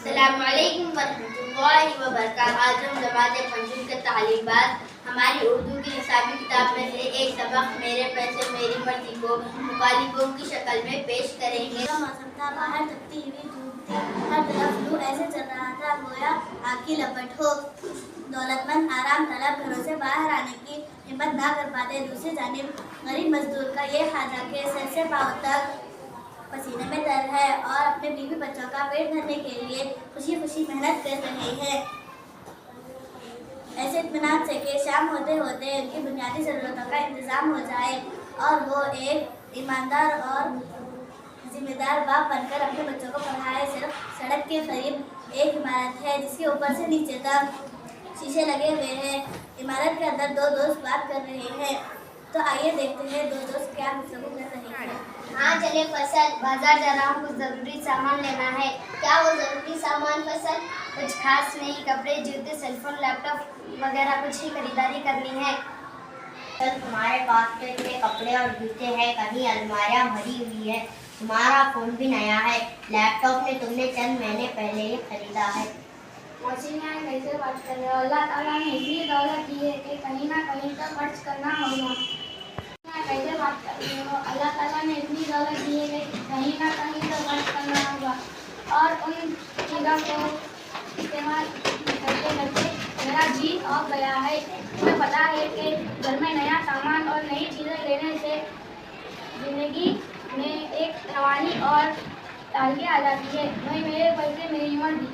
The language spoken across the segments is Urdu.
السلام علیکم ورحمۃ اللہ وبرکاتہ۔ آج ہم جماعت پنجم کے تعلیمات ہماری اردو کی نصابی کتاب میں سے ایک سبق میرے پیسے میری مرضی کو مخالفوں کی شکل میں پیش کریں گے۔ موسم تھا، باہر تپتی ہوئی دھوپ تھی، ہر طرف لو ایسے چل رہا تھا گویا آگ کی لپٹ ہو۔ دولت مند آرام طلب گھروں سے باہر آنے کی ہمت نہ کر پاتے۔ دوسری جانب غریب مزدور کا یہ حال تھا کہ سر سے پاؤں تک پسینے میں تر ہے اور اپنے بیوی بچوں کا پیٹ بھرنے کے لیے خوشی خوشی محنت کر رہے ہیں، ایسے اطمینان سے کہ شام ہوتے ہوتے ان کی بنیادی ضرورتوں کا انتظام ہو جائے اور وہ ایک ایماندار اور ذمہ دار باپ بن کر اپنے بچوں کو پڑھائے۔ صرف سڑک کے قریب ایک عمارت ہے جس کے اوپر سے نیچے تک شیشے لگے ہوئے ہیں۔ عمارت کے اندر دو دوست بات کر رہے ہیں، تو آئیے دیکھتے ہیں دو دوست کیا گفتگو کر رہے ہیں۔ ہاں چلے فصل، بازار جا رہا ہوں، کچھ ضروری سامان لینا ہے۔ کیا وہ ضروری سامان فصل؟ کچھ خاص نہیں، کپڑے جوتے سیل فون لیپ ٹاپ وغیرہ کچھ ہی خریداری کرنی ہے۔ سر تمہارے پاس تو اتنے کپڑے اور جوتے ہیں، کہیں الماریاں بھری ہوئی ہے، تمہارا فون بھی نیا ہے، لیپ ٹاپ میں تم نے چند مہینے پہلے ہی خریدا ہے۔ موسم کیسے بات کر رہے ہو؟ اللہ تعالیٰ نے اتنی دولت دی ہے کہ کہیں نہ کہیں تو خرچ کرنا ہوگا۔ کیسے بات کر رہے ہو؟ اللہ تعالیٰ نے اتنی دولت دی ہے کہ کہیں نہ کہیں تو خرچ کرنا ہوگا، اور ان چیزوں کو استعمال کرتے کرتے میرا جی اور گیا ہے۔ تمہیں پتا ہے کہ گھر میں نیا سامان اور نئی چیزیں لینے سے زندگی میں ایک روانی اور تازگی آ جاتی ہے۔ وہیں میرے پیسے میری مرضی۔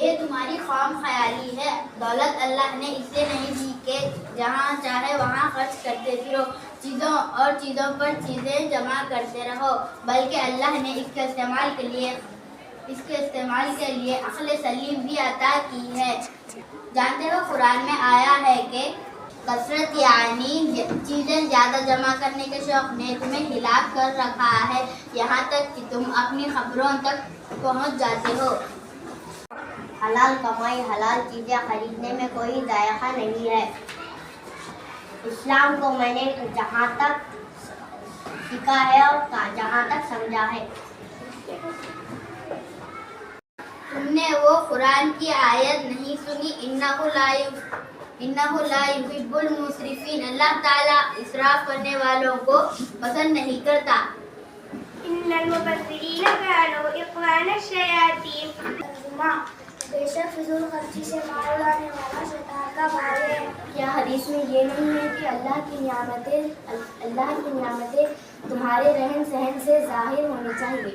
یہ تمہاری خام خیالی ہے، دولت اللہ نے اس لیے نہیں دی کہ جہاں چاہے وہاں خرچ کرتے پھرو، چیزوں پر چیزیں جمع کرتے رہو، بلکہ اللہ نے اس کے استعمال کے لیے عقل سلیم بھی عطا کی ہے۔ جانتے ہو قرآن میں آیا ہے کہ کثرت یعنی چیزیں زیادہ جمع کرنے کے شوق نے تمہیں ہلاک کر رکھا ہے، یہاں تک کہ تم اپنی خبروں تک پہنچ جاتے ہو۔ حلال کمائی، حلال چیزیں خریدنے میں کوئی ذائقہ نہیں ہے۔ اسلام کو میں نے جہاں تک سیکھا ہے اور جہاں تک سمجھا ہے۔ تم نے وہ قرآن کی آیت نہیں سنی، انہ لا یحب المسرفین، اللہ تعالیٰ اسراف کرنے والوں کو پسند نہیں کرتا۔ ان المبذرین کانوا اخوان الشیاطین، بے شک فضول خرچی سے مال اڑانے والا شیطان کا بھائی ہے۔ کیا حدیث میں یہ نہیں ہے کہ اللہ کی نعمتیں تمہارے رہن سہن سے ظاہر ہونی چاہیے؟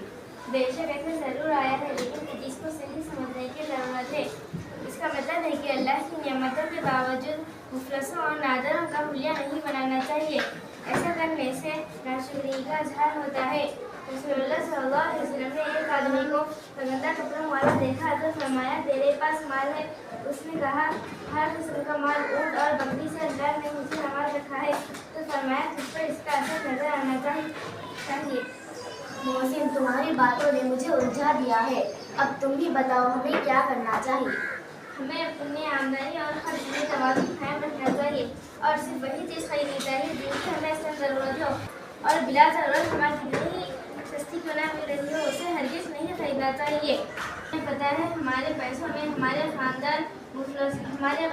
بے شک ایسا ضرور آیا ہے، لیکن حدیث کو صحیح سمجھنے کی ضرورت ہے۔ اس کا مطلب ہے کہ اللہ کی نعمتوں کے باوجود مفلسوں اور نادروں کا حلیہ نہیں بنانا چاہیے۔ ایسا کرنے سے ناشکری کا اظہار ہوتا ہے۔ رسول اللہ صلی اللہ علیہ وسلم نے ایک آدمی کو گندہ کپڑوں والا دیکھا تو فرمایا تیرے پاس مال ہے؟ اس نے کہا ہر قسم کا مال، اونٹ اور بکری سے اللہ نے مجھے نواز رکھا ہے۔ تو فرمایا تجھ پر اس کا اثر نظر آنا چاہیے۔ محسن، تمہاری باتوں نے مجھے الجھا دیا ہے، اب تم بھی بتاؤ ہمیں کیا کرنا چاہیے؟ ہمیں اپنی آمدنی اور خرچ میں توازن قائم رکھنا چاہیے اور صرف وہی چیز خریدنی چاہیے جن کی ہمیں اصل ضرورت ہو، اور بلا ضرورت ہماری کتنی سستی کیوں نہ مل رہی ہو اسے ہرگز نہیں خریدنا چاہیے۔ ہمیں پتہ ہے ہمارے پیسوں میں ہمارے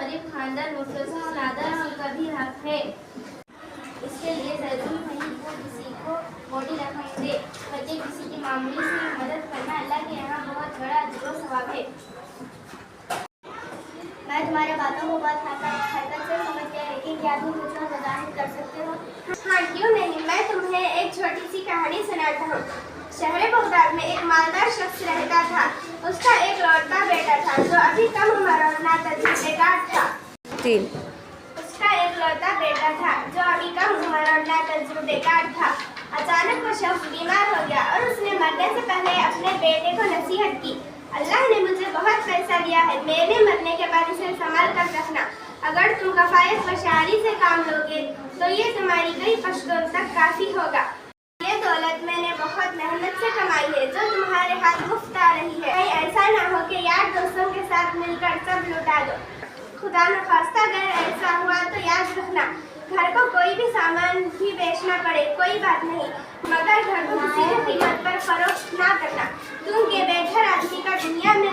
غریب خاندان مفلسوں اور نادروں کا بھی حق ہے۔ اس کے لیے ضروری نہیں کہ کسی کو موٹی رقم دے، بلکہ کسی کی معمولی سی مدد کرنا اللہ کے یہاں بہت بڑا اجر و ثواب ہے۔ میں تمہارے باتوں کو بہت حرکت سے سمجھ گیا، لیکن کیا تم کچھ اور وضاحت کر سکتے ہو؟ ہاں کیوں نہیں، میں تمہیں ایک چھوٹی سی کہانی سناتا ہوں۔ شہر بغداد میں ایک مالدار شخص رہتا تھا۔ اس کا ایک لوٹا بیٹا تھا جو ابھی کم عمر اور ناتجربہ تھا۔ اس کا ایک لوٹا بیٹا تھا جو ابھی کم عمر اور ناتجربہ تھا۔ اچانک وہ شخص بیمار ہو گیا اور اس نے مرنے سے پہلے اپنے بیٹے کو نصیحت کی، اللہ نے مجھے بہت پیسہ دیا ہے، میرے مرنے کے بعد اسے سنبھال کر رکھنا۔ اگر تم کفایت و شعاری سے کام لوگے تو یہ تمہاری کئی پشتوں تک کافی ہوگا۔ یہ دولت میں نے بہت محنت سے کمائی ہے جو تمہارے ہاتھ مفت آ رہی ہے، کہیں ایسا نہ ہو کہ یار دوستوں کے ساتھ مل کر سب لٹا دو۔ خدا نخواستہ اگر ایسا ہوا تو یاد رکھنا، گھر کو کوئی بھی سامان بھی بیچنا پڑے کوئی بات نہیں، مگر گھر کو کسی بھی قیمت پر فروخت نہ کرنا، کیونکہ بے گھر آدمی کا دنیا میں